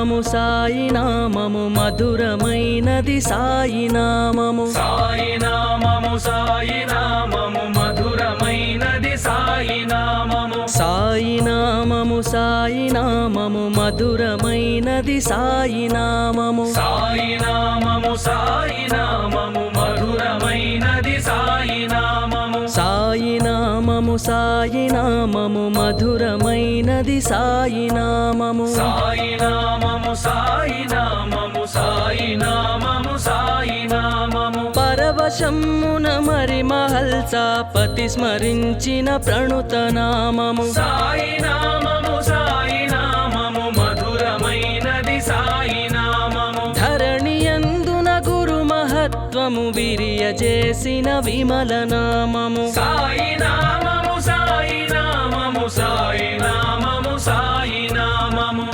నామము సాయి నామము మధురమైనది సాయి నామము సాయి నామము సాయి నామము మధురమైనది సాయి నామము సాయి నామము సాయి నామము మధురమైనది సాయి నామము సాయి నామము సాయి నామము మధురమైనది సాయి నామము సాయి నామము సాయి నామము మధురమైనది సాయి నామము సాయి నామము సాయి నామము సాయి నామము సాయి నామము పరవశమున మరి మహల్సాపతి స్మరించిన ప్రణుత నామము సాయి నామము సాయి నామము మధురమైనది సాయి నామము ధరణియందున గురు మహత్వము విరియజేసిన విమల నామము సాయి నామము సాయి నామము సాయి నామము సాయి నామము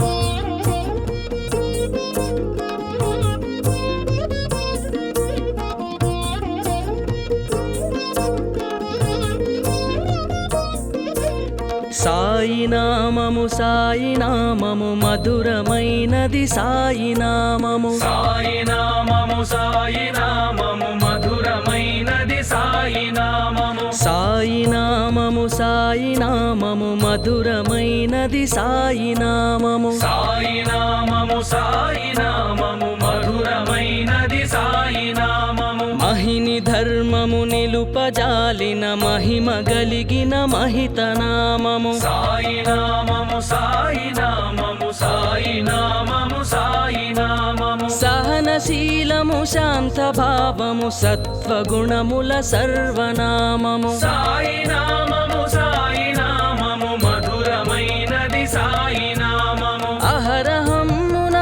సాయి నామము సాయి నామము మధురమైనది సాయి నామము సాయి నామము సాయి నామము మధురమైనది సాయి నామము సాయి నామము సాయి నామము మధురమైనది సాయి నామము సాయి నామము సాయి నామము మధురమైనది సాయి నామము మహిని ధర్మము నిలుపజాలిన మహిమ గలిగిన మహిత నామము సాయి నామము సాయి నామము సాయి నామము సాయి నామము సహనశీలము శాంత భావము సత్వగుణముల సర్వనామము సాయి నామము సాయి నామము మధురమైనది సాయి నామము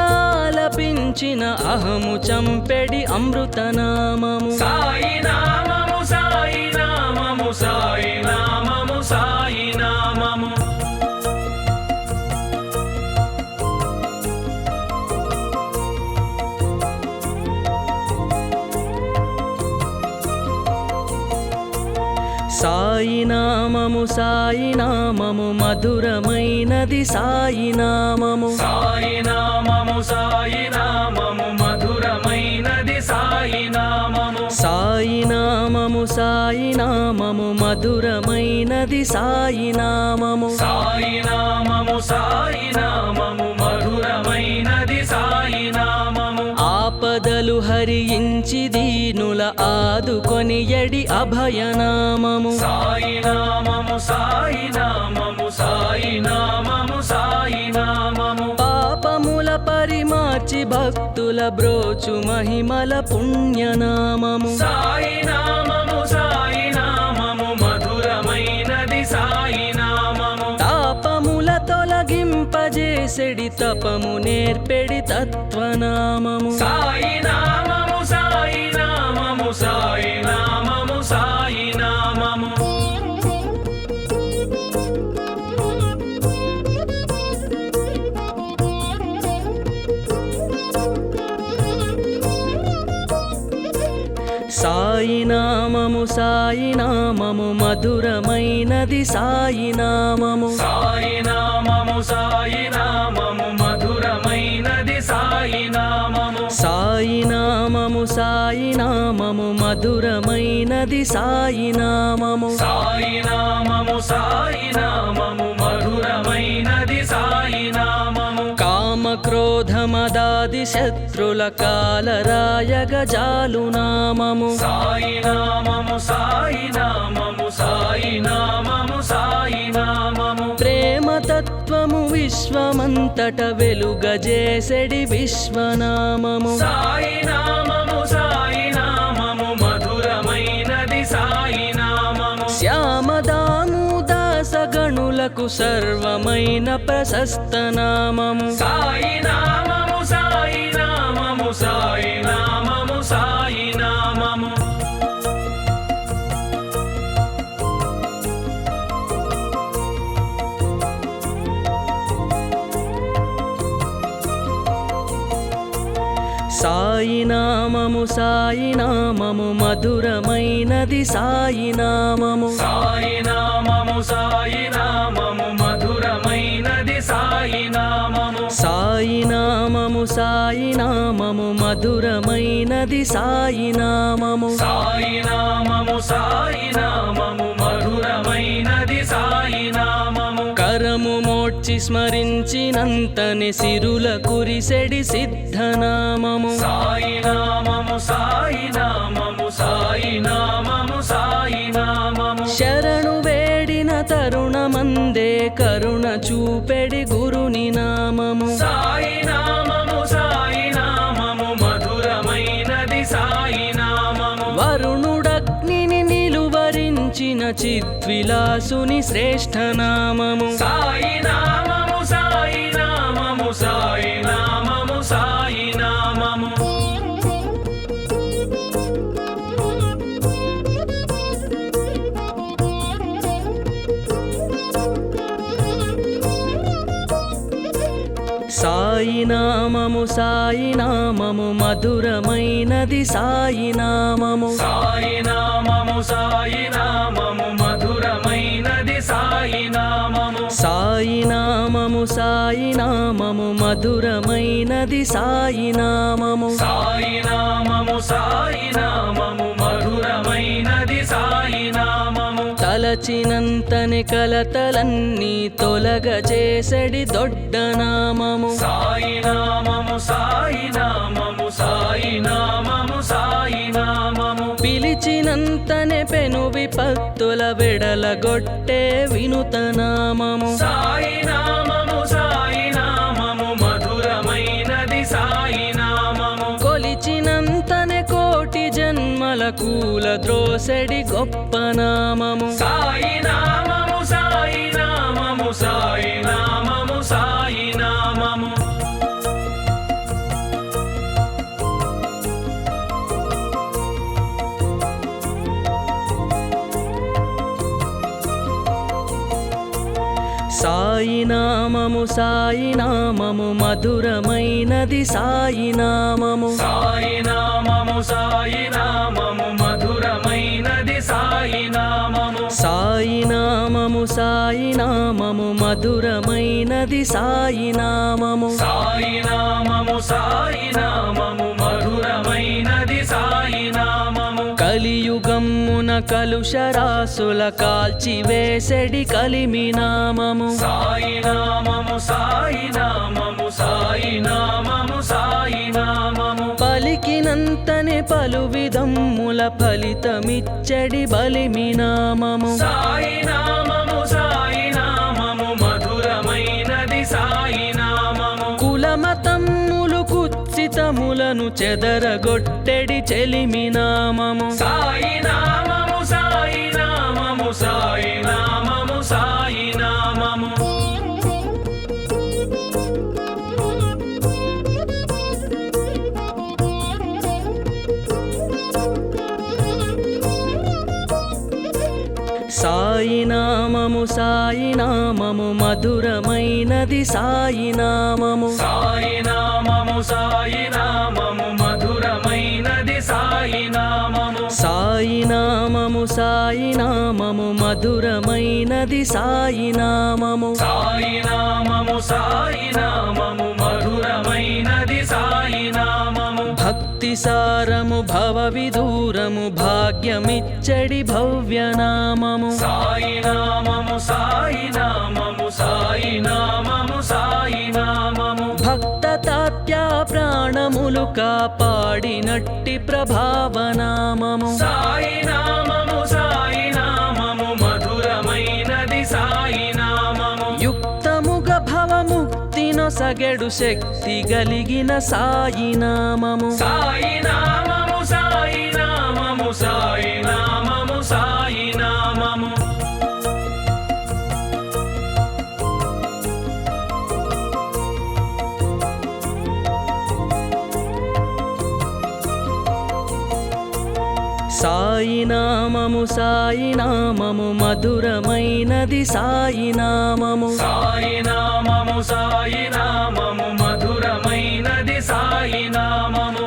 అహరహమునాలపించిన అహము చంపెడి అమృతనామము సాయి నామము సాయి నామము సాయి నామము సాయి నామము సాయి నామము సాయి నామము మధురమైనది సాయి నామము సాయి నామము సాయి నామము మధురమైనది సాయి నామము సాయి నామము సాయి నామము మధురమైనది సాయి నామము సాయి నామము సాయి నామము మధురమైనది సాయి నామము ఆపదలు హరించి దీనుల ఆదుకొని ఎడి అభయనామము సాయి నామము సాయి నామము సాయి నామము సాయి నామము పాపముల పరిమార్చి భక్తుల బ్రోచు మహిమల పుణ్యనామము సాయి నామము సాయి నామము మధురమైనది సాయి నామము తాపముల తొలగింపజేసెడి తపము నేర్పెడి తత్వనామము సాయి నామము సాయి నామము సాయి నామము సాయి నామము సాయి నామము సాయి నామము మధురమైనది సాయి నామము సాయి నామము సాయి నామము మధురమైనది సాయి నామము సాయి నామము సాయి నామము మధురమైనది సాయి నామము సాయి నామము సాయి నామము మధురమైనది సాయి నామము కామ క్రోధ మదాది శత్రుల కాలరాయగ జాలు నామము సాయి నామము సాయి నామము సాయి నామము సాయి నామము ప్రేమ తత్వము విశ్వమంతట వెలుగజేసెడి విశ్వనామము సాయి నామము సాయి నామము మధురమైనది సాయి నామము శ్యామదాము దాసగణులకు సర్వమైన ప్రశస్త నామము సాయి నామము సాయి నామము సాయి నామము సాయి నామము సాయి నామము సాయి నామము మధురమైనది సాయి నామము సాయి నామము సాయి నామము మధురమైనది సాయి నామము సాయి నామము సాయి నామము మధురమైనది సాయి నామము సాయి నామము సాయి నామము మధురమైనది సాయి నామము కరము మోడ్చి స్మరించినంతనే సిరుల కురిసెడి సిద్ధనామము సాయి నామము సాయి నామము సాయి నామము సాయి నామము శరణు వేడిన తరుణమందే కరుణ చూపెడి గురుని నామము సాయి నామము సాయి నామము మధురమైనది సాయి నామము వరుణుడగ్నిని నిలువరించిన చిద్విలాసుని శ్రేష్ఠ నామము సాయి నామము సాయి నామము సాయి నామము సాయి నామము సాయి నామము సాయి నామము మధురమైనది సాయి నామము సాయి నామము సాయి నామము మధురమైనది సాయి నామము సాయి నామము సాయి నామము మధురమైనది సాయి నామము సాయి నామము సాయి నామము మధురమైనది సాయి నామము తలచినంతని కలతలన్నీ తొలగజేసడి దొడ్డ నామము సాయి నామము సాయి నామము సాయి నామము సాయి నామము పిలిచినంతనే పెను విపత్తుల వెడలగొట్టే వినుత నామము సాయి నామము సాయి నామము మధురమైనది సాయి నామము కొలిచినంతనే కోటి జన్మల కూల ద్రోసెడి గొప్ప నామము సాయి నామము సాయి నామము సాయి నామము సాయి నామము సాయి నామము సాయి నామము మధురమైనది సాయి నామము సాయి నామము సాయి నామము మధురమైనది సాయి నామము సాయి నామము సాయి నామము మధురమైనది సాయి నామము సాయి నామము సాయి నామము మధురమైనది సాయి నామము కలియుగమ్మున కలుషరాసుల కాల్చివేసెడి కలిమి నామము సాయి నామము సాయి నామము సాయి నామము సాయి నామము పలికినంతనే పలు విధమ్ముల ఫలితమిచ్చడి బలిమి నామము సాయి నామము సాయి నామము మధురమైనది సాయి నామము కులమతమ్ములు కుత్సితములను చెదరగొట్టెడి చెలిమి నామము సాయి నామము సాయి నామము సాయి నామము సాయి నామము సాయి నామము సాయి నామము మధురమైనది సాయి నామము సాయి నామము సాయి నామము మధురమైనది సాయి నామము సాయి నామము సాయి నామము మధురమైనది సాయి నామము సాయి నామము సాయి నామము మధురమైనది సాయి నామము భక్తి సారము భవ విదూరము భాగ్యమిచ్చడి భవ్య నామము సాయి నామము సాయి నామము సాయి నామము సాయి నామము భక్త తాత్యా ప్రాణములు కాపాడినట్టి ప్రభావనామము సాయి నామము సాయి నామము మధురమైనది సాయి నామము యుక్తముగ భవముక్తి నొసగెడు శక్తి గలిగిన సాయి నామము సాయి నామము సాయి నామము సాయి నామము సాయి నామము సాయి నామము సాయి నామము మధురమైనది సాయి నామము సాయి నామము సాయి నామము మధురమైనది సాయి నామము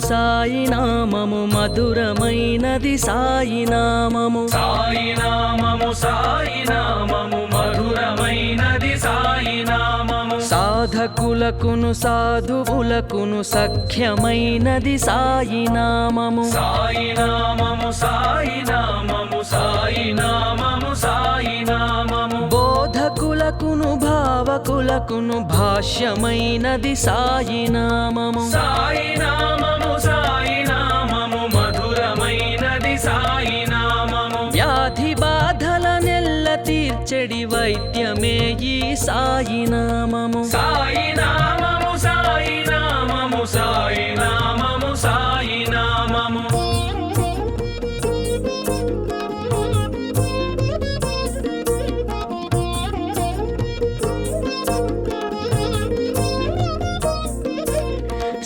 సాయి నామము మధురమైనది సాయి నామము సాయి నామము సాయి నామము మధురమైనది సాయి నామము సాధకులకును సాధువులకును సఖ్యమైనది సాయి నామము సాయి నామము సాయి నామము సాయి నామము సాయి నామము బోధకులకును భావకులకును భాష్యమైనది సాయి నామము సాయి నామము సాయి నామము మధురమైనది సాయి నామము వ్యాధి బాధలనెల్ల తీర్చెడి వైద్యమే ఈ సాయి నామము సాయి నామము సాయి నామము సాయి నామము సాయి నామము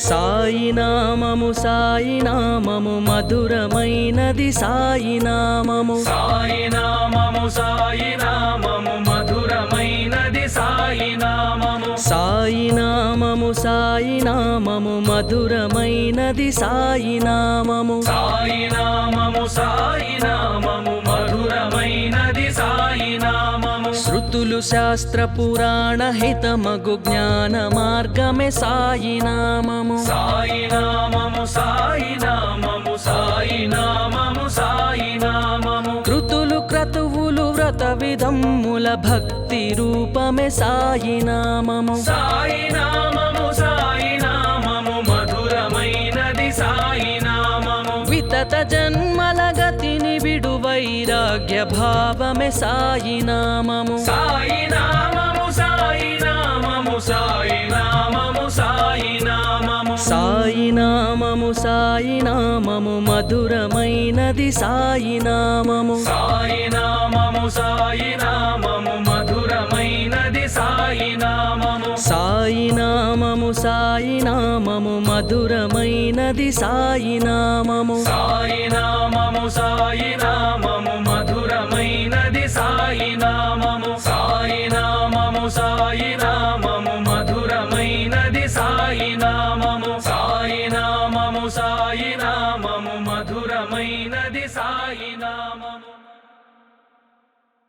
సాయి నామము సాయి నామము మధురమైనది సాయి నామము సాయి నామము సాయి నామము మధురమైనది సాయి నామము సాయి నామము సాయి నామము మధురమైనది సాయి నామము సాయి నామము సాయి నామము మధురమైనది సాయి నామము శృతులు శాస్త్ర పురాణ హితమగు జ్ఞాన మార్గమే సాయి నామము సాయి నామము సాయి నామము సాయి నామము సాయి నామము కృతులు క్రతువులు వ్రత విధమ్ముల భక్తి రూపమే సాయి నామము సాయి నామము సాయి నామము మధురమైనది సాయి నామము వితత జన్మల గతిని విడు వైరాగ్య భావమే సాయి నామము సాయి నామము సాయి నామము సాయి నామము సాయి నామము సాయి నామము సాయి నామము మధురమైనది సాయి నామము సాయి నామము సాయి నామము మధురమైనది సాయి నామము సాయి నామము సాయి నామము మధురమైనది సాయి నామము సాయి నామము సాయి నామము మధురమైనది సాయి నామము సాయి నామము సాయి నామము మధురమైనది సాయి నామము సాయి నామము సాయి నామము మధురమైనది సాయి నామము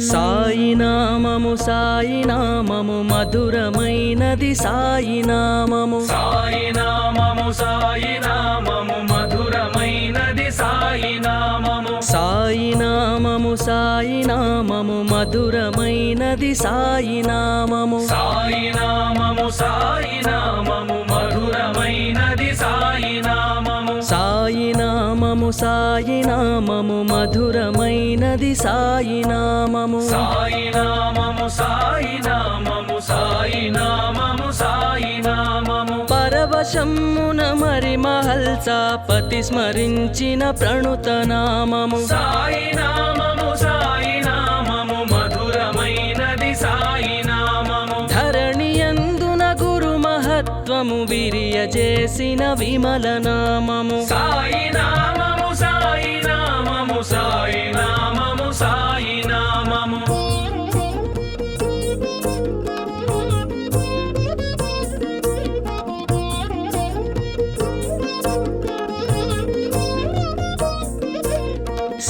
సాయి నామము సాయి నామము మధురమైనది సాయి నామము సాయి నామము సాయి నామము మధురమైనది సాయి నామము సాయి నామము సాయి నామము మధురమైనది సాయి నామము సాయి నామము సాయి నామము మధురమైనది సాయి నామము సాయి నామము సాయి నామము మధురమైనది సాయి నామము సాయి నామము సాయి నామము సాయి నామము సాయి నామము పరవశమున మరి మహల్సాపతి స్మరించిన ప్రణుత నామము సాయి నామము సాయి నామము మధురమైనది సాయి నామము ధరణియందున గురు మహత్వము విరియజేసిన విమల నామము సాయి నామము సాయి నామము సాయి నామము సాయి నామము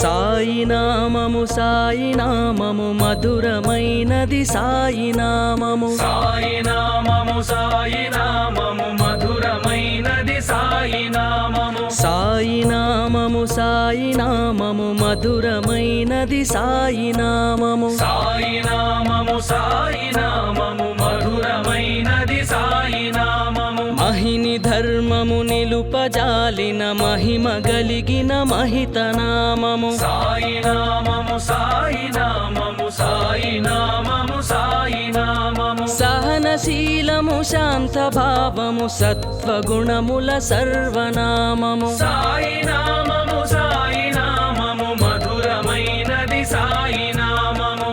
సాయి నామము సాయి నామము మధురమైనది సాయి నామము సాయి నామము సాయి నామము మధురమైనది సాయి నామము సాయి నామము సాయి నామము మధురమైనది సాయి నామము సాయి నామము సాయి నామము మధురమైనది సాయి నామము మహిని ధర్మము నిలుపజాలిన మహిమ గలిగిన మహిత నామము సాయి నామము సాయి నామము సాయి నామము సాయి నామము సహనశీలము శాంత భావము సత్వగుణముల సర్వనామము సాయి నామము సాయి నామము మధురమైనది సాయి నామము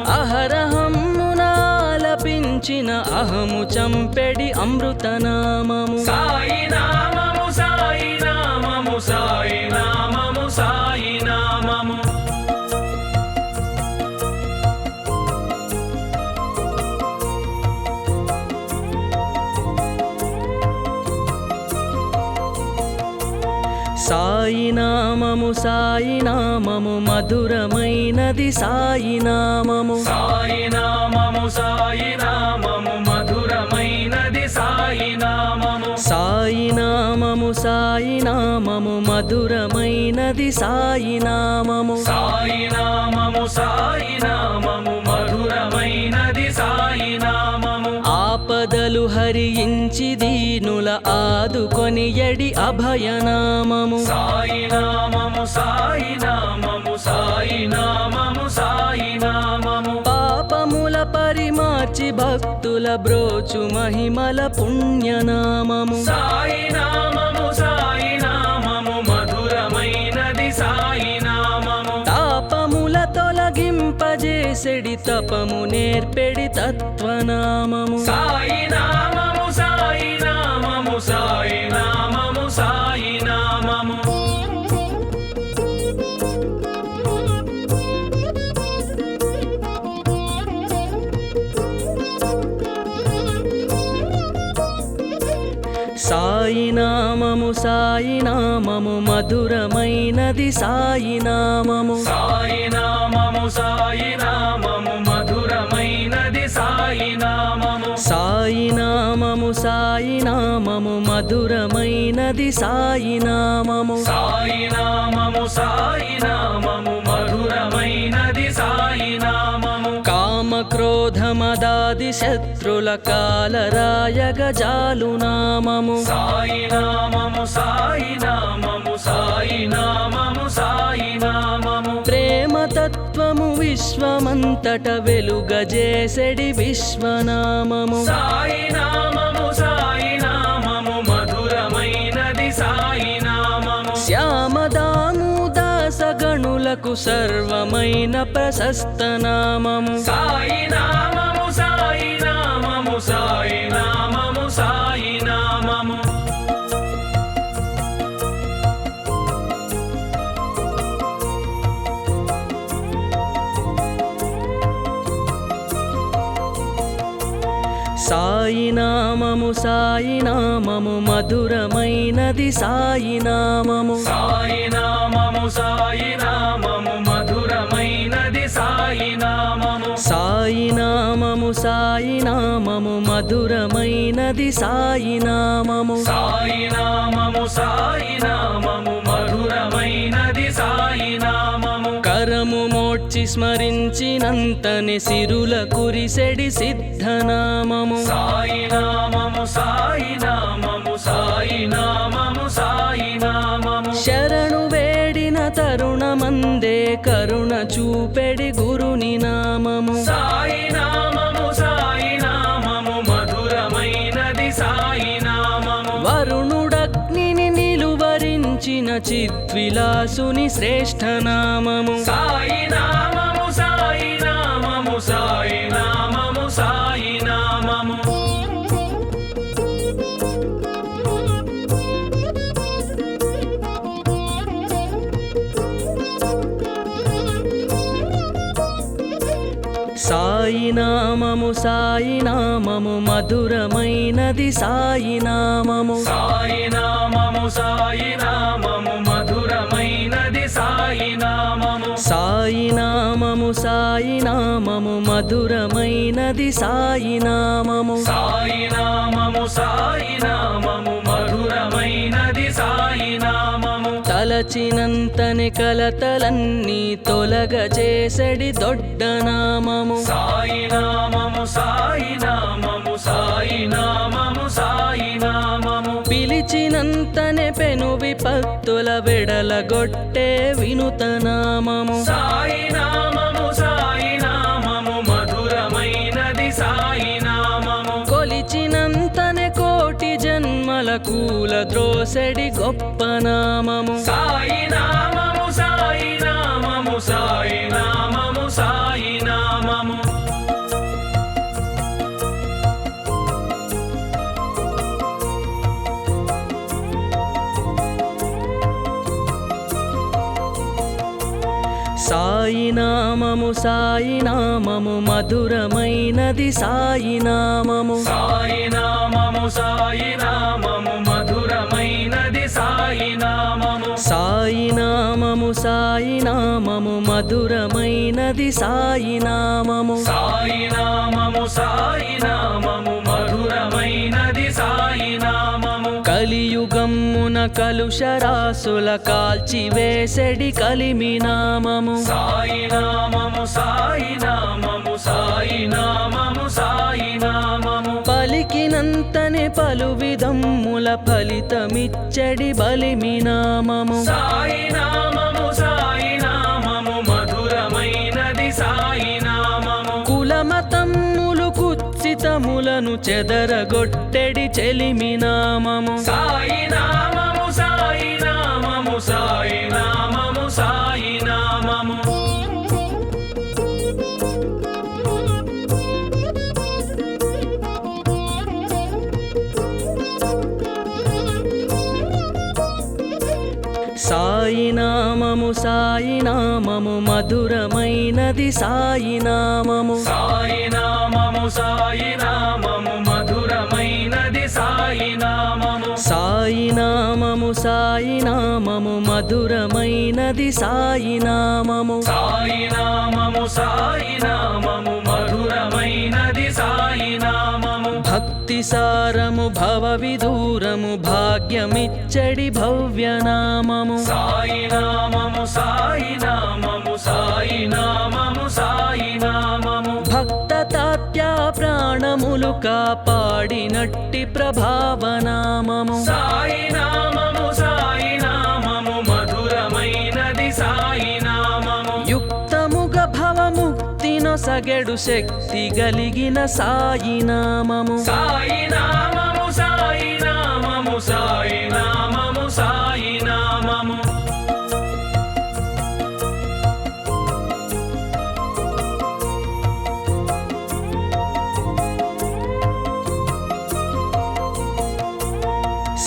అహరహమ్మునాలపించిన అహము చంపెడి అమృత నామము సాయి నామము సాయి నామము సాయి సాయి నామము సాయి నామము మధురమైనది సాయి నామము సాయి నామము సాయి నామము మధురమైనది సాయి నామము సాయి నామము సాయి నామము మధురమైనది సాయి నామము సాయి నామము సాయి నామము మధురమైనది సాయి నామము ఆపదలు హరించి దీనుల ఆదుకొని ఎడి అభయనామము సాయి నామము సాయి నామము సాయి నామము సాయి నామము పాపముల పరిమార్చి భక్తుల బ్రోచు మహిమల పుణ్యనామము సాయి నామము సాయి నామము మధురమైనది సాయి నామము తాపముల తొలగింపజేసెడి తపము నేర్పెడి తత్వనామము సాయి నామము సాయి నామము సాయి నామము సాయి నామము సాయి నామము సాయి నామము మధురమైనది సాయి నామము సాయి నామము సాయి నామము మధురమైనది సాయి నామము సాయి నామము సాయి నామము మధురమైనది సాయి నామము సాయి నామము సాయి నామము మధురమైనది సాయి నామము కామ క్రోధ మదాది శత్రుల కాలరాయగ జాలు నామము సాయి నామము సాయి నామము సాయి నామము సాయి నామము ప్రేమ తత్వము విశ్వమంతట వెలుగజేసెడి విశ్వనామము సాయి నామము సాయి నామము మధురమైనది సాయి నామము శ్యామదాము దాసగణులకు సర్వమైన ప్రశస్త నామము సాయి నామము సాయి నామము సాయి నామము సాయి నామము సాయి నామము సాయి నామము మధురమైనది సాయి నామము సాయి నామము సాయి నామము మధురమైనది సాయి నామము సాయి నామము సాయి నామము మధురమైనది సాయి నామము సాయి నామము సాయి నామము మధురమైనది సాయి నామము కరము మోడ్చి స్మరించినంతనే సిరుల కురిసెడి సిద్ధనామము సాయి నామము సాయి నామము సాయి నామము సాయి నామము శరణు వేడిన తరుణమందే కరుణ చూపెడి గురుని నామము సాయి నామము సాయి నామము మధురమైనది సాయి నామము వరుణుడగ్నిని నిలువరించిన చిద్విలాసుని శ్రేష్ఠ నామము సాయి నామము సాయి నామము సాయి నామము సాయి నామము సాయి నామము సాయి నామము మధురమైనది సాయి నామము సాయి నామము సాయి నామము మధురమైనది సాయి నామము సాయి నామము సాయి నామము మధురమైనది సాయి నామము సాయి నామము సాయి నామము మధురమైనది సాయి నామము తలచినంతని కలతలన్నీ తొలగజేసెడి దొడ్డ నామము సాయి నామము సాయి నామము సాయి నామము సాయి నామము పిలిచినంతనే పెను విపత్తుల వెడలగొట్టే వినుత నామము సాయి నామము సాయి నామము మధురమైనది సాయి నామము కొలిచినంతనే కోటి జన్మల కూల ద్రోసెడి గొప్ప నామము సాయి నామము సాయి నామము సాయి నామము సాయి నామము సాయి నామము సాయి నామము మధురమైనది సాయి నామము సాయి నామము సాయి నామము మధురమైనది సాయి నామము మధురమైనది సాయి నామము సాయి నామము సాయి నామము మధురమైనది సాయి నామము కలియుగమ్మున కలుషరాసుల కాల్చివేసెడి కలిమి నామము సాయి నామము సాయి నామము సాయి నామము సాయి నామము పలికినంతనే పలు విధమ్ముల ఫలితమిచ్చడి బలిమి నామము సాయి నామము సాయి నామము మధురమైనది సాయి నామము కులమతమ్ములు కుత్సితములను చెదరగొట్టెడి చెలిమి నామము సాయి నామము సాయి నామము సాయి నామము సాయి నామము సాయి నామము సాయి నామము మధురమైనది సాయి నామము సాయి నామము సాయి నామము మధురమైనది సాయి నామము సాయి నామము సాయి నామము మధురమైనది సాయి నామము సాయి నామము సాయి నామము మధురమైనది సాయి నామము భక్తి సారము భవ విదూరము భాగ్యమిచ్చడి భవ్య నామము సాయి నామము సాయి నామము సాయి నామము సాయి నామము భక్త తాత్యా ప్రాణములు కాపాడినట్టి ప్రభావ నామము సాయి నామము సాయి నామము మధురమైనది సాయి నామము యుక్తముగ భవముక్తి నొసగెడు శక్తి గలిగిన సాయి నామము సాయి నామము సాయి నామము సాయి నామము సాయి నామము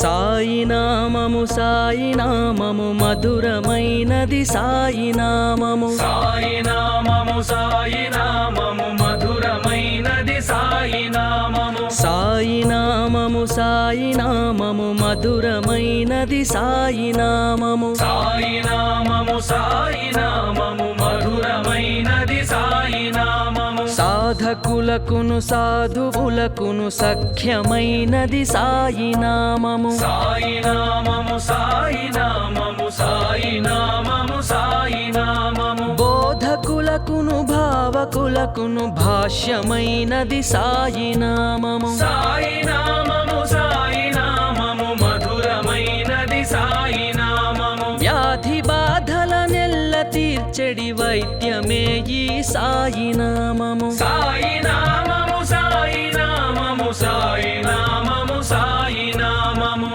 సాయి నామము సాయి నామము మధురమైనది సాయి నామము సాయి నామము సాయి నామము మధురమైనది సాయి నామము సాయి నామము సాయి నామము మధురమైనది సాయి నామము సాయి నామము సాయి నామము మధురమైనది సాయి నామము సాధకులకును సాధువులకును సఖ్యమైనది సాయి నామము సాయి నామము సాయి నామము సాయి నామము సాయి నామము బోధకులకును భావకులకును భాష్యమైనది సాయి నామము సాయి నామము సాయి నామము మధురమైనది సాయి నామము వ్యాధి బాధల నెల్ల తీర్చెడి వైద్యమే ఈ సాయి నామము సాయి నామము సాయి నామము సాయి నామము సాయి నామము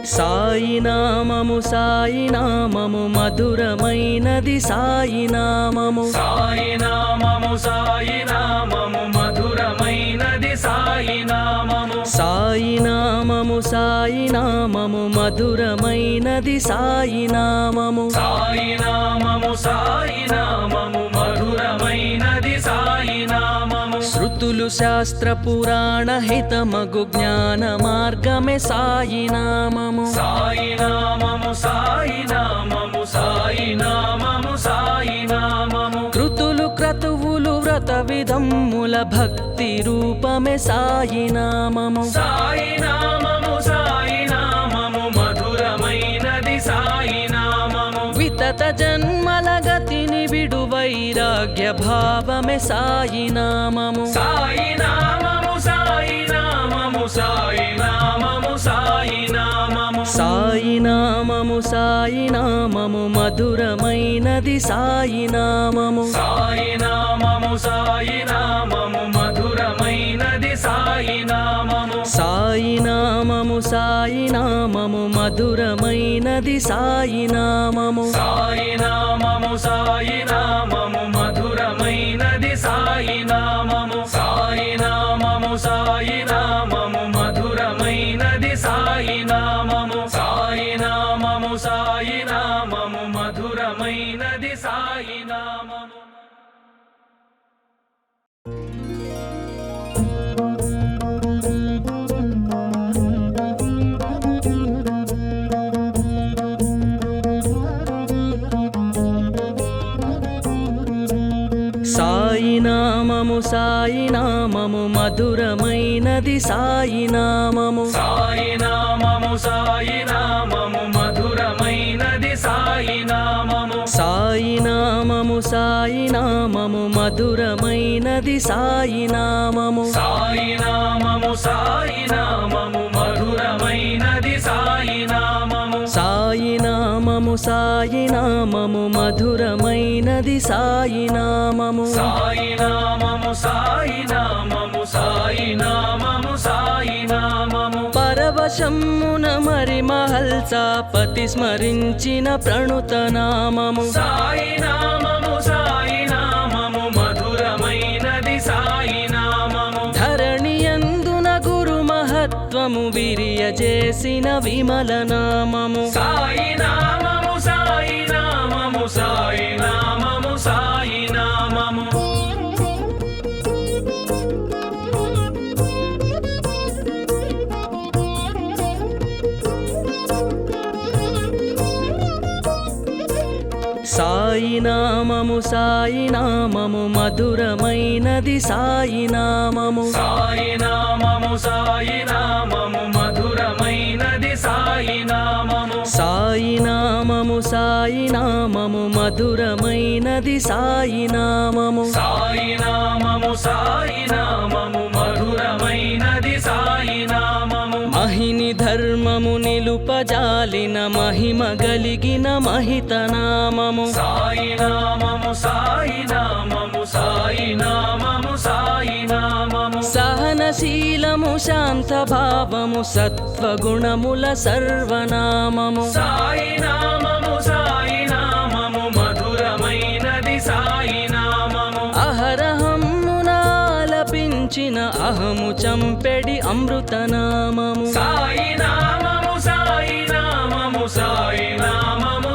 సాయి నామము సాయి నామము మధురమైనది సాయి నామము సాయి నామము సాయి నామము మధురమైనది సాయి నామము సాయి నామము సాయి నామము మధురమైనది సాయి నామము సాయి నామము సాయి నామము మధురమైనది సాయి నామము శృతులు శాస్త్ర పురాణ హితమగు జ్ఞాన మార్గమే సాయి నామము సాయి నామము సాయి నామము సాయి నామము సాయి నామము కృతులు క్రతువులు వ్రత విధమ్ముల భక్తి రూపమే సాయి నామము సాయి నామము సాయి నామము మధురమైనది సాయి నామము వితత జన్మల గతిని విడు వైరాగ్య భావమే సాయి నామము సాయి నామము సాయి నామము సాయి నామము సాయి నామము సాయి నామము సాయి నామము మధురమైనది సాయి నామము సాయి నామము సాయి నామము మధురమైనది సాయి నామము సాయి నామము సాయి నామము మధురమైనది సాయి నామము సాయి నామము సాయి నామము మధురమైనది సాయి నామము సాయి నామము సాయి నామము మధురమైనది సాయి నామము సాయి నామము సాయి నామము మధురమైనది సాయి నామము సాయి నామము మధురమైనది సాయి నామము సాయి నామము సాయి నామము మధురమైనది సాయి నామము సాయి నామము మధురమైనది సాయి నామము సాయి నామము సాయి నామము మధురమైనది సాయి నామము సాయి నామము మధురమైనది సాయి నామము సాయి నామము సాయి నామము సాయి నామము సాయి నామము పరవశమున మరి మహల్సాపతి స్మరించిన ప్రణుత నామము సాయి నామము మధురమైనది సాయి నామము ధరణియందున గురు మహత్వము విరియజేసిన విమల నామము సాయి నామము సాయి నామము సాయి నామము సాయి నామము సాయి నామము మధురమైనది సాయి నామము సాయి నామము సాయి నామము మధురమైనది సాయి నామము సాయి నామము మధురమైనది సాయి నామము సాయి నామము సాయి నామము మధురమైనది సాయి నామము మహిని ధర్మము నిలుపజాలిన మహిమ గలిగిన మహిత నామము సాయి నామము సాయి నామము సాయి నామము సాయి నామము సహనశీలము శాంత భావము సత్వగుణముల సర్వనామము సాయి నామము మధురమైనది సాయి నామము అహరహమునాలపించిన అహము చంపెడి అమృతనామము సాయి నామము సాయి నామము సాయి నామము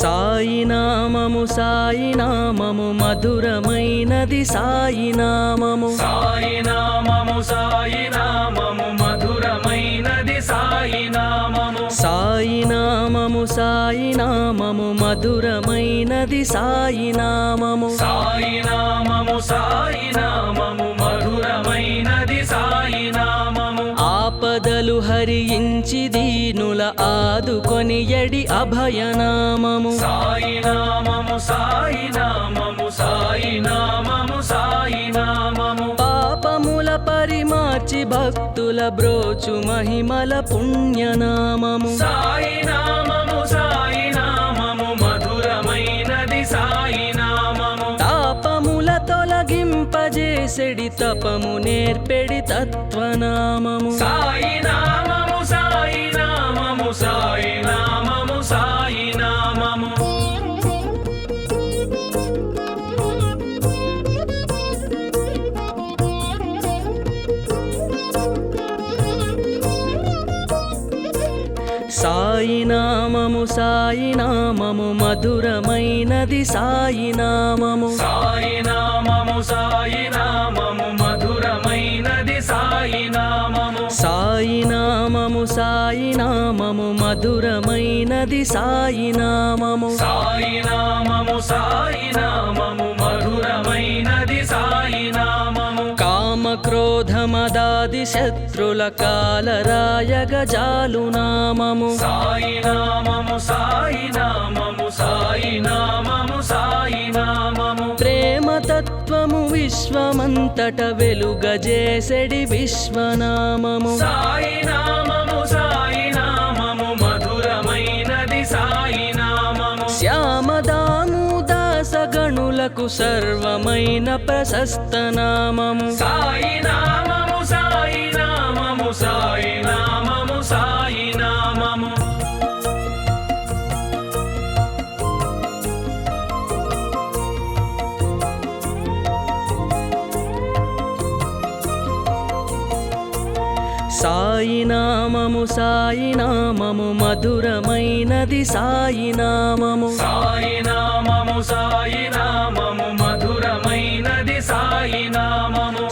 సాయి నామము సాయి నామము మధురమైనది సాయి నామము సాయి నామము మధురమైనది సాయి నామము సాయి నామము మధురమైనది సాయి నామము సాయి నామము మధురమైనది సాయి నామము ఆపదలు హరించి దీనుల ఆదుకొని ఎడి అభయనామము సాయి నామము సాయి నామము సాయి నామము సాయి నామము పాపముల పరిమార్చి భక్తుల బ్రోచు మహిమల పుణ్యనామము సాయి నామము మధురమైనది సాయి నామము తాపముల తొలగింపజేసెడి తపము నేర్పెడి తత్వనామము సాయి నామము సాయి నామము సాయి నామము సాయి నామము సాయి నామము మధురమైనది సాయి నామము సాయి నామము మధురమైనది సాయి నామము సాయి నామము మధురమైనది సాయి నామము సాయి నామము మధురమైనది సాయి నామము కామ క్రోధ మదాది శత్రుల కాలరాయగ జాలు నామము సాయి నామము సాయి నామము సాయి నామము సాయి నామము ప్రేమ తత్వము విశ్వమంతట వెలుగజేసెడి విశ్వనామము సాయి నామము మధురమైనది సాయి నామము శ్యామదాము దాసగణులకు సర్వమైన ప్రశస్త నామము సాయి నామము సాయి నామము సాయి నామము సాయి నామము సాయి నామము మధురమైనది సాయి నామము సాయి నామము మధురమైనది సాయి నామము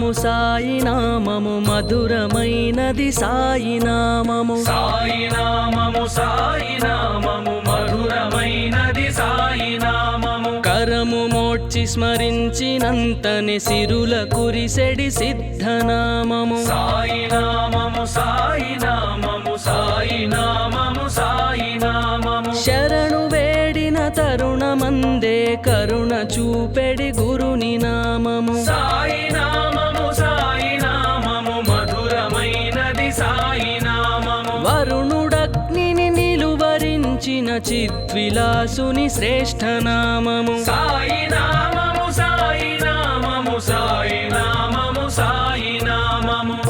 నామము సాయి నామము మధురమైనది సాయి నామము సాయి నామము సాయి నామము మధురమైనది సాయి నామము కరము మోడ్చి స్మరించినంతనే సిరుల కురిసెడి సిద్ధనామము సాయి నామము సాయి నామము సాయి నామము సాయి నామము శరణు వేడిన తరుణమందే కరుణ చూపెడి గురుని నామము సాయి నామము సాయి నామము మధురమైనది సాయి నామము వరుణుడగ్నిని నిలువరించిన చిద్విలాసుని శ్రేష్ఠ నామము సాయి నామము సాయి నామము సాయి నామము సాయి నామము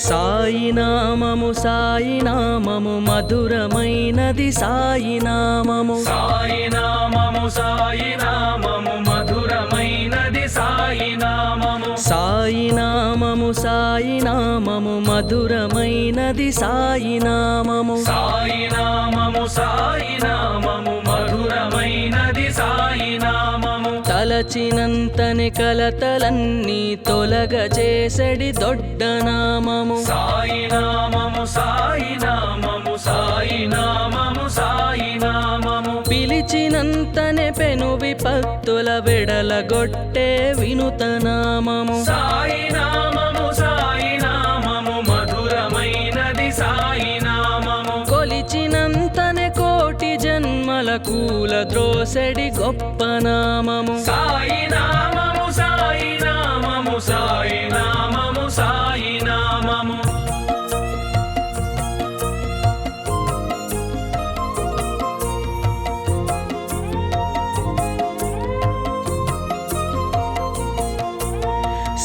సాయి నామము సాయి నామము మధురమైనది సాయి నామము సాయి నామము సాయి నామము మధురమైనది సాయి నామము సాయి నామము సాయి నామము మధురమైనది సాయి నామము సాయి నామము సాయి నామము మధురమైనది సాయి నామము తలచినంతని కలతలన్నీ తొలగజేసడి దొడ్డ నామము సాయి నామము సాయి నామము సాయి నామము సాయి నామము పిలిచినంతనే పెను విపత్తుల వెడలగొట్టే వినుత నామము సాయి నామము సాయి నామము మధురమైనది సాయి నామము కొలిచినంతనే కోటి జన్మల కూల ద్రోసెడి గొప్ప నామము సాయి నామము సాయి నామము సాయి నామము సాయి నామము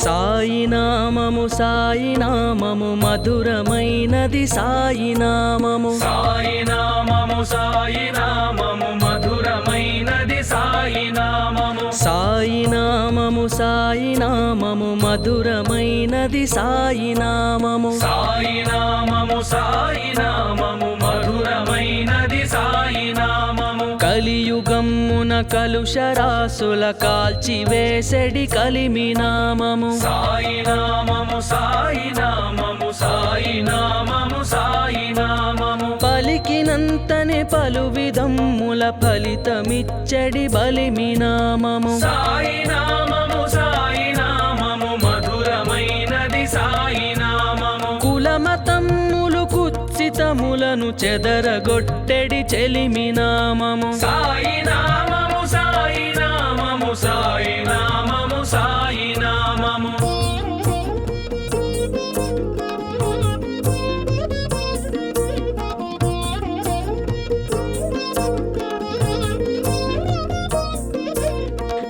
సాయి నామము సాయి నామము మధురమైనది సాయి నామము సాయి నామము సాయి నామము మధురమైనది సాయి నామము సాయి నామము సాయి నామము మధురమైనది సాయి నామము సాయి నామము సాయి నామము మధురమైనది సాయి నామము కలియుగమ్మున కలుషరాసుల కాల్చివేసెడి కలిమి నామము సాయి నామము సాయి నామము సాయి నామము సాయి నామము పలికినంతనే పలు విధమ్ముల ఫలితమిచ్చడి బలిమి నామము సాయి నామము సాయి నామము మధురమైనది సాయి నామము కులమతమ్ములు కుత్సితములను చెదరగొట్టెడి చెలిమి నామము సాయి నామము సాయి నామము సాయి నామము సాయి నామము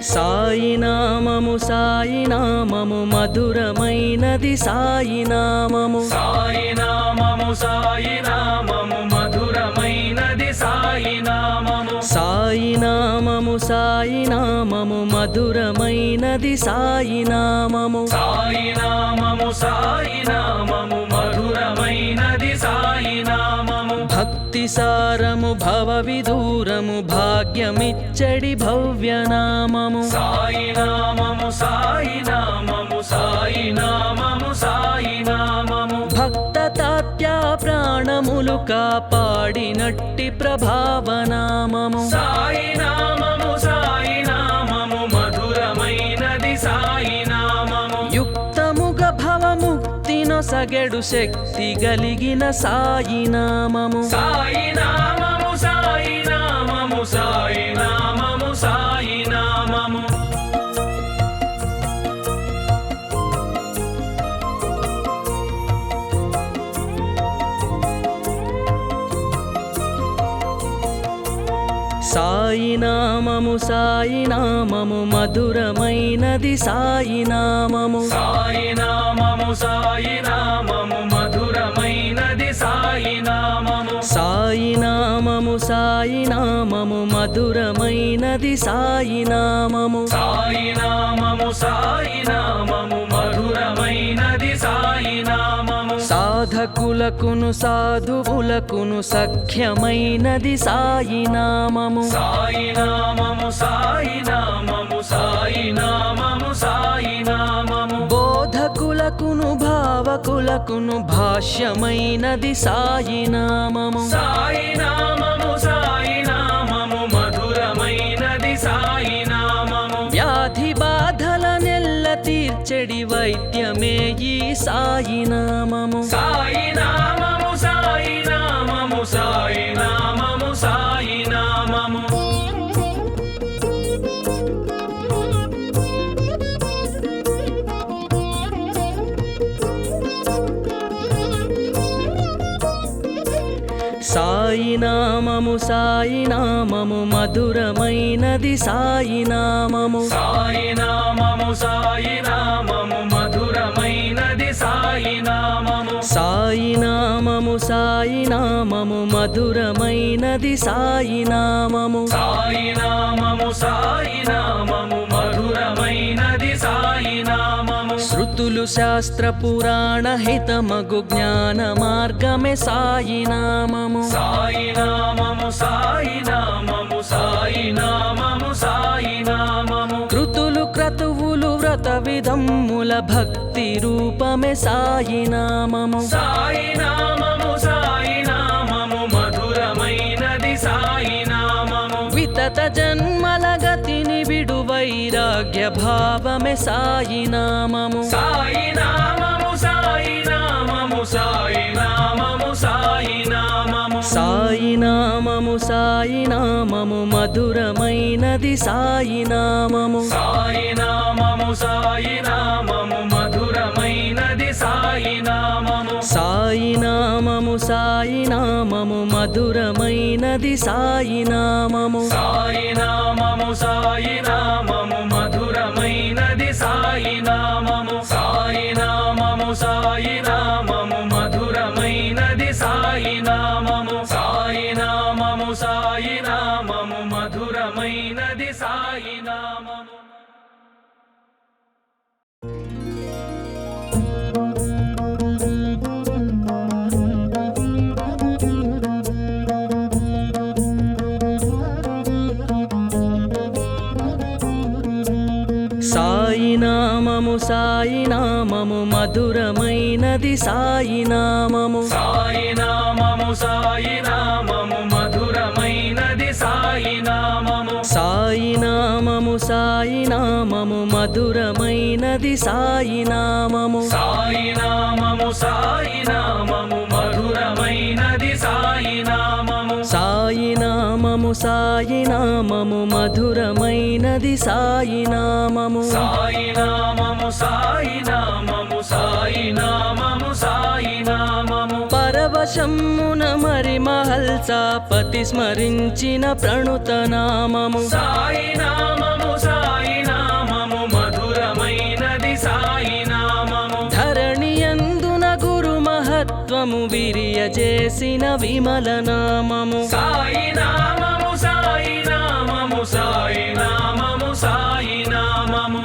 సాయి నామము సాయి నామము మధురమైనది సాయి నామము సాయి నామము సాయి నామము మధురమైనది సాయి నామము సాయి నామము సాయి నామము మధురమైనది సాయి నామము సాయి నామము సాయి నామము మధురమైనది సాయి నామము భక్తి సారము భవ విదూరము భాగ్యమిచ్చడి భవ్య నామము సాయి నామము సాయి నామము సాయి నామము సాయి నామము భక్త తాత్యా ప్రాణములు కాపాడినట్టి ప్రభావనామము సాయి నామము సాయి నామము మధురమైనది సాయి నామము యుక్తముగ భవముక్తి నొసగెడు శక్తి గలిగిన సాయి నామము సాయి నామము సాయి నామము సాయి నామము సాయి నామము సాయి నామము సాయి నామము మధురమైనది సాయి నామము సాయి నామము సాయి నామము మధురమైనది సాయి నామము సాయి నామము సాయి నామము మధురమైనది సాయి నామము సాయి నామము సాయి నామము మధురమైనది సాయి నామము సాయి సాధకులకును సాధువులకును సఖ్యమైనది సాయి నామము సాయి నామము సాయి నామము సాయి నామము సాయి నామము బోధకులకును భావకులకును భాష్యమైనది సాయి నామము సాయి నామము సాయి నామము మధురమైనది సాయి నామము వ్యాధి బాధల నెల్ల తీర్చెడి వైద్యమే ఈ సాయి నామము సాయి నామము సాయి నామము సాయి నామము సాయి నామము సాయి నామము సాయి నామము మధురమైనది సాయి నామము సాయి నామము సాయి నామము మధురమైనది సాయి నామము సాయి నామము సాయి నామము మధురమైనది సాయి నామము సాయి నామము సాయి నామము మధురమైనది సాయి నామము శృతులు శాస్త్ర పురాణ హితమగు జ్ఞాన మార్గమే సాయి నామము సాయి నామము సాయి నామము సాయి నామము సాయి నామము కృతులు క్రతువులు వ్రత విధమ్ముల భక్తి రూపమే సాయి నామము సాయి నామము సాయి నామము మధురమైనది సాయి నామము వితత జన్మల గతిని విడు వైరాగ్య భావమే సాయి నామము సాయి నామము సాయి నామము సాయి నామము సాయి నామము సాయి నామము సాయి నామము మధురమైనది సాయి నామము సాయి నామము సాయి నామము మధురమైనది సాయి నామము సాయి నామము సాయి నామము మధురమైనది సాయి నామము సాయి నామము సాయి నామము మధురమైనది సాయి నామము సాయి నామము సాయి నామము మధురమైనది సాయి నామము సాయి నామము సాయి నామము మధురమైనది సాయి నామము సాయి నామము సాయి నామము మధురమైనది సాయి నామము సాయి నామము సాయి నామము మధురమైనది సాయి నామము సాయి నామము సాయి నామము మధురమైనది సాయి నామము సాయి నామము సాయి నామము మధురమైనది సాయి నామము సాయి నామము సాయి నామము మధురమైనది సాయి నామము సాయి నామము సాయి నామము సాయి నామము సాయి నామము పరవశమున మరి మహల్సాపతి స్మరించిన ప్రణుత నామము సాయి నామము సాయి నామము మధురమైనది సాయి నామము ధరణియందున గురు మహత్వము విరియజేసిన విమల నామము సాయి నామము సాయి నామము సాయి నామము సాయి నామము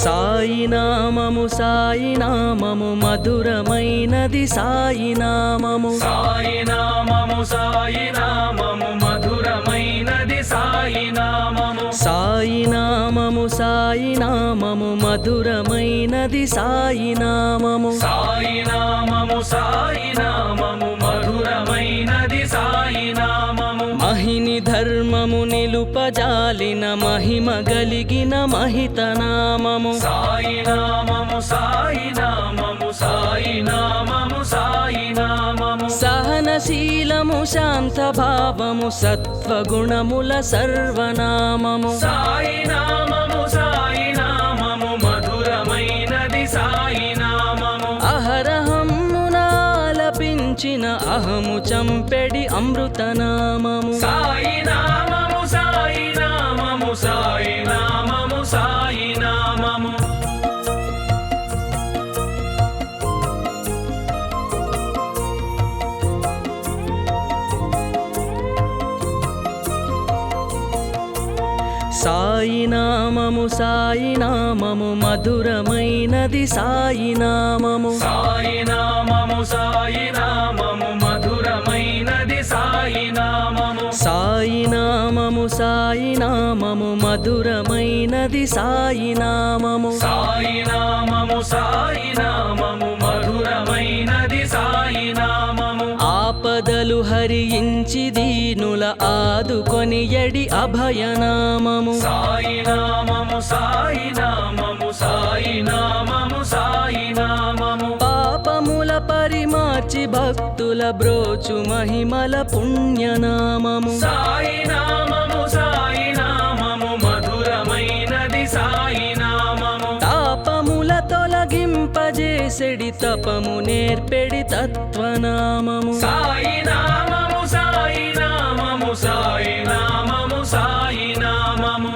సాయి నామము సాయి నామము మధురమైనది సాయి నామము సాయి నామము సాయి నామము మధురమైనది సాయి నామము సాయి నామము సాయి నామము మధురమైనది సాయి నామము సాయి నామము సాయి నామము మధురమైనది సాయి నామము మహిని ధర్మము నిలుపజాలిన మహిమ గలిగిన మహిత నామము సాయి నామము సాయి నామము సాయి నామము సాయి నామము సహనశీలము శాంత భావము సత్వగుణముల సర్వనామము సాయి నామము సాయి నామము మధురమైనది సాయి నామము అహరహమ్మునాలపించిన అహము చంపెడి అమృతనామము సాయి నామము సాయి నామము సాయి నామము సాయి నామము సాయి నామము సాయి నామము మధురమైనది సాయి నామము సాయి నామము సాయి నామము మధురమైనది సాయి నామము సాయి నామము సాయి నామము మధురమైనది సాయి నామము సాయి నామము సాయి నామము మధురమైనది సాయి నామము ఆపదలు హరించి దీనుల ఆదుకొని ఎడి అభయనామము సాయి నామము సాయి నామము సాయి నామము సాయి నామము పాపముల పరిమార్చి భక్తుల బ్రోచు మహిమల పుణ్యనామము సాయి నామము సాయి నామము మధురమైనది సాయి నామము తాపముల తొలగింపజేసెడి తపము నేర్పెడి తత్వనామము సాయి నామము సాయి నామము సాయి నామము సాయి నామము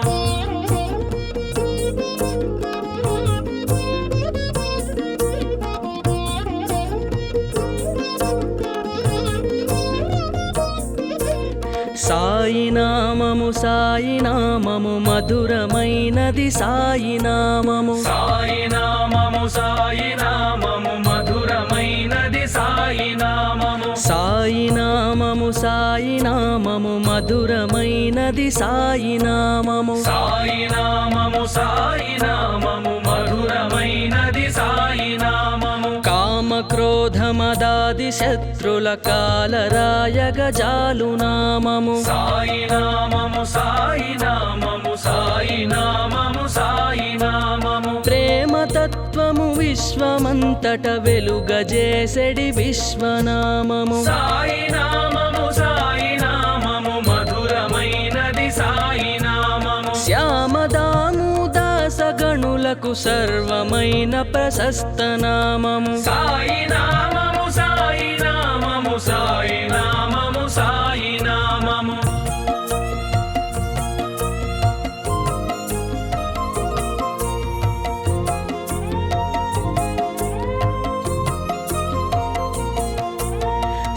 సాయి నామము సాయి నామము మధురమైనది సాయి నామము సాయి నామము సాయి నామము మధురమైనది సాయి నామము సాయి నామము సాయి నామము మధురమైనది సాయి నామము సాయి నామము సాయి నామము మధురమైనది సాయి నామము కామ క్రోధ మదాది శత్రుల కాలరాయగ జాలు నామము సాయి నామము సాయి నామము సాయి నామము సాయి నామము ప్రేమ తత్వము విశ్వమంతట వెలుగజేసెడి విశ్వనామము సాయి నామము సాయి నామము మధురమైనది సాయి నామము శ్యామదాము దాసగణులకు సర్వమైన ప్రశస్త నామము సాయి నామము సాయి నామము సాయి నామము సాయి నామము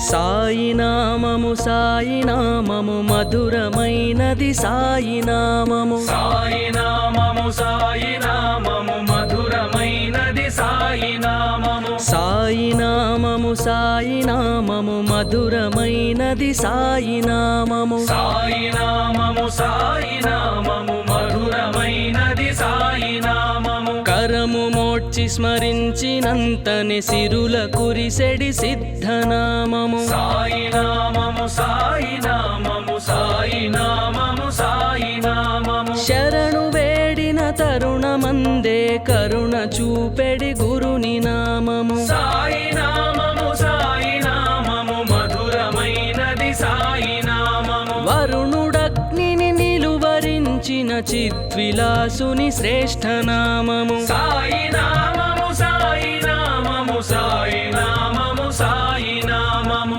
సాయి నామము సాయి నామము మధురమైనది సాయి నామము సాయి నామము సాయి నామము మధురమైనది సాయి నామము సాయి నామము సాయి నామము మధురమైనది సాయి నామము సాయి నామము సాయి నామము మధురమైనది సాయి నామము కరము మోడ్చి స్మరించినంతనే సిరుల కురిసెడి సిద్ధనామము సాయి నామము సాయి నామము సాయి నామము సాయి నామము శరణు వేడిన తరుణమందే కరుణ చూపెడి గురుని నామము సాయి నామము సాయి నామము మధురమైనది సాయి నామము వరుణుడగ్నిని నిలువరించిన చిద్విలాసుని శ్రేష్ఠ నామము సాయి నామము సాయి నామము సాయి నామము సాయి నామము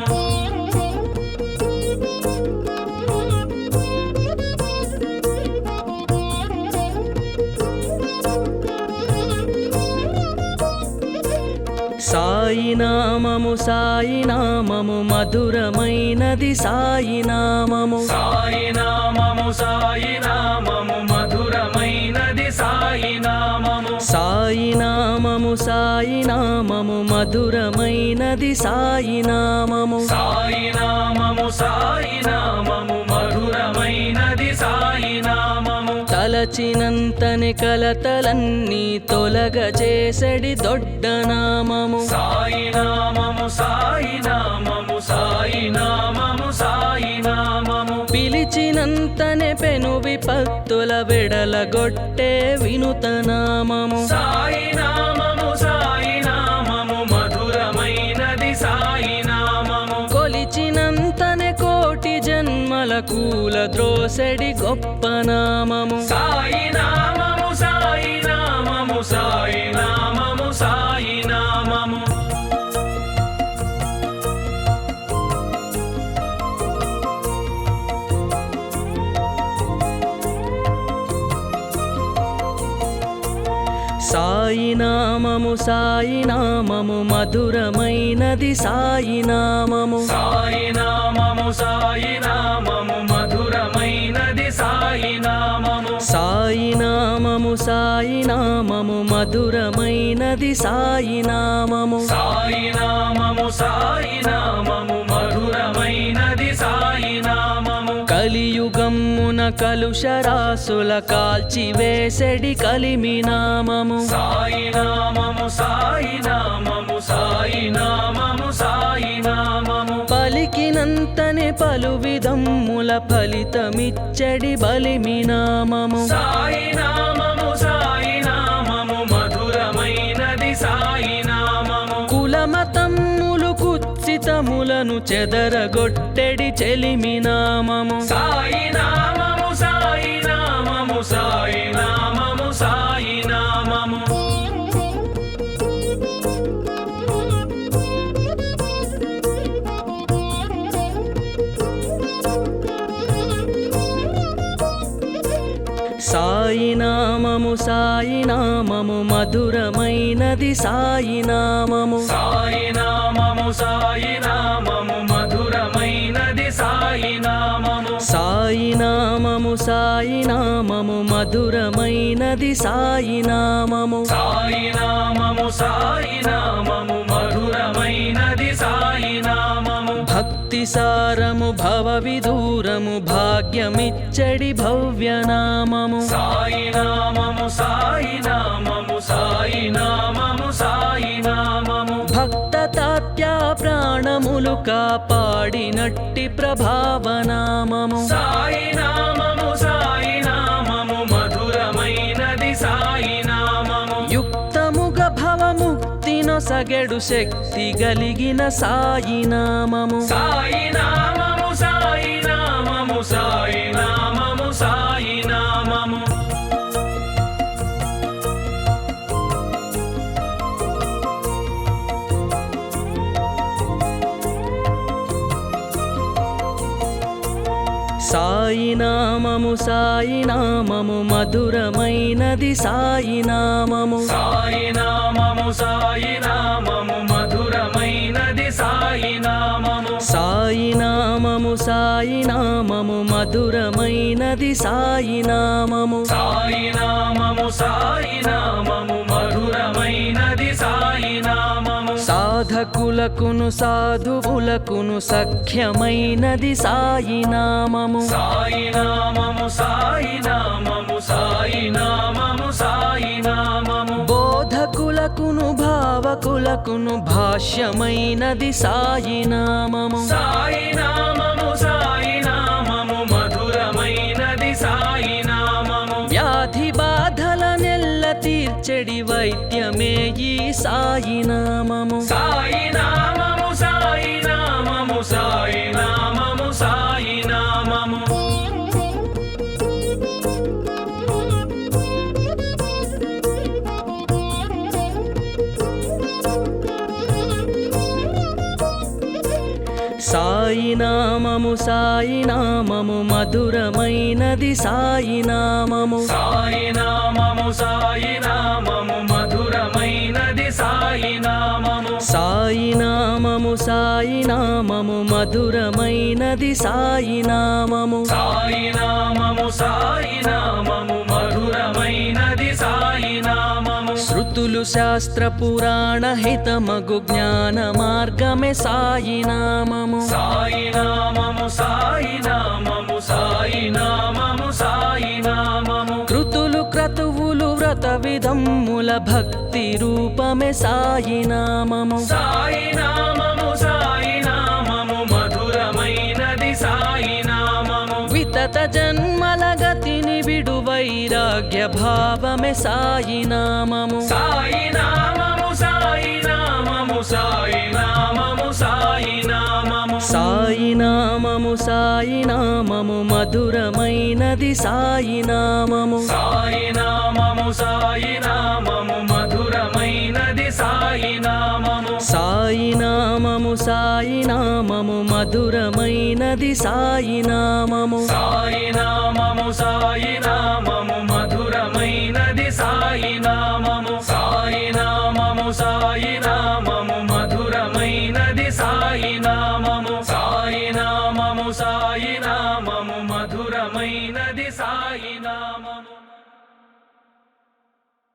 సాయి నామము సాయి నామము మధురమైనది సాయి నామము సాయి నామము సాయి నామము మధురమైనది సాయి నామము సాయి నామము సాయి నామము మధురమైనది సాయి నామము సాయి నామము సాయి నామము మధురమైనది సాయి నామము తలచినంతని కలతలన్నీ తొలగజేసెడి దొడ్డ నామము సాయి నామము సాయి నామము సాయి నామము సాయి నామము పిలిచినంతనే పెను విపత్తుల వెడలగొట్టే వినుత నామము సాయి నామము సాయి నామము మధురమైనది సాయి నామము కొలిచినంతనే కోటి జన్మల కూల ద్రోసెడి గొప్ప నామము సాయి నామము సాయి నామము సాయి నామము సాయి నామము సాయి సాయి నామము సాయి నామము మధురమైనది సాయి నామము సాయి నామము సాయి నామము మధురమైనది సాయి నామము సాయి నామము సాయి నామము మధురమైనది సాయి నామము సాయి నామము సాయి నామము మధురమైనది సాయి నామము కలియుగమ్మున కలుషరాసుల కాల్చివేసెడి కలిమి నామము సాయి నామము సాయి నామము సాయి నామము సాయి నామము పలికినంతనే పలు విధమ్ముల ఫలితమిచ్చడి బలిమి నామము సాయి నామము సాయి నామము మధురమైనది సాయి నామము కులమతమ్ములు కుత్సితములను చెదరగొట్టెడి చెలిమి నామము సాయి నామము సాయి నామము సాయి నామము సాయి నామము సాయి నామము సాయి నామము మధురమైనది సాయి నామము సాయి నామము సాయి నామము మధురమైనది సాయి నామము సాయి నామము సాయి నామము మధురమైనది సాయి నామము సాయి నామము సాయి నామము మధురమైనది సాయి నామము భక్తి సారము భవ విదూరము భాగ్యమిచ్చడి భవ్య నామము సాయి నామము సాయి నామము సాయి నామము సాయి నామము భక్త తాత్యా ప్రాణములు కాపాడినట్టి ప్రభావ నామము సాయి నామము సాయి నామము మధురమైనది సాయి నామము యుక్తముగ భవముక్తి నొసగెడు శక్తి గలిగిన సాయి నామము సాయి నామము సాయి నామము సాయి నామము సాయి నామము సాయి నామము సాయి నామము మధురమైనది సాయి నామము సాయి నామము సాయి నామము మధురమైనది సాయి నామము సాయి నామము సాయి నామము మధురమైనది సాయి నామము సాయి నామము సాయి నామము మధురమైనది సాయి నామము సాధకులకును సాధువులకును సఖ్యమైనది సాయి నామము సాయి నామము సాయి నామము సాయి నామము సాయి నామము బోధకులకును భావకులకును భాష్యమైనది సాయి నామము సాయి నామము సాయి నామము మధురమైనది సాయి నామము వ్యాధి బాధల నెల్ల తీర్చెడి వైద్యమే ఈ సాయి నామము సాయి నామము సాయి నామము సాయి నామము సాయి నామము సాయి నామము సాయి నామము మధురమైనది సాయి నామము సాయి నామము సాయి నామము మధురమైనది సాయి నామము సాయి నామము సాయి నామము మధురమైనది సాయి నామము సాయి నామము సాయి నామము మధురమైనది సాయి నామము శృతులు శాస్త్ర పురాణ హితమగు జ్ఞాన మార్గమే సాయి నామము సాయి నామము సాయి నామము సాయి నామము సాయి నామము కృతులు క్రతువులు వ్రత విధమ్ముల భక్తి రూపమే సాయి నామము సాయి నామము సాయి నామము మధురమైనది సాయి నామము వితత జన్మల గతిని విడు వైరాగ్య భావమే సాయి నామము సాయి నామము సాయి నామము సాయి నామము సాయి నామము సాయి నామము సాయి నామము మధురమైనది సాయి నామము సాయి నామము సాయి నామము మధురమైనది సాయి నామము సాయి నామము సాయి నామము మధురమైనది సాయి నామము సాయి నామము సాయి నామము మధురమైనది సాయి నామము సాయి మధురమైనది సాయి నామము.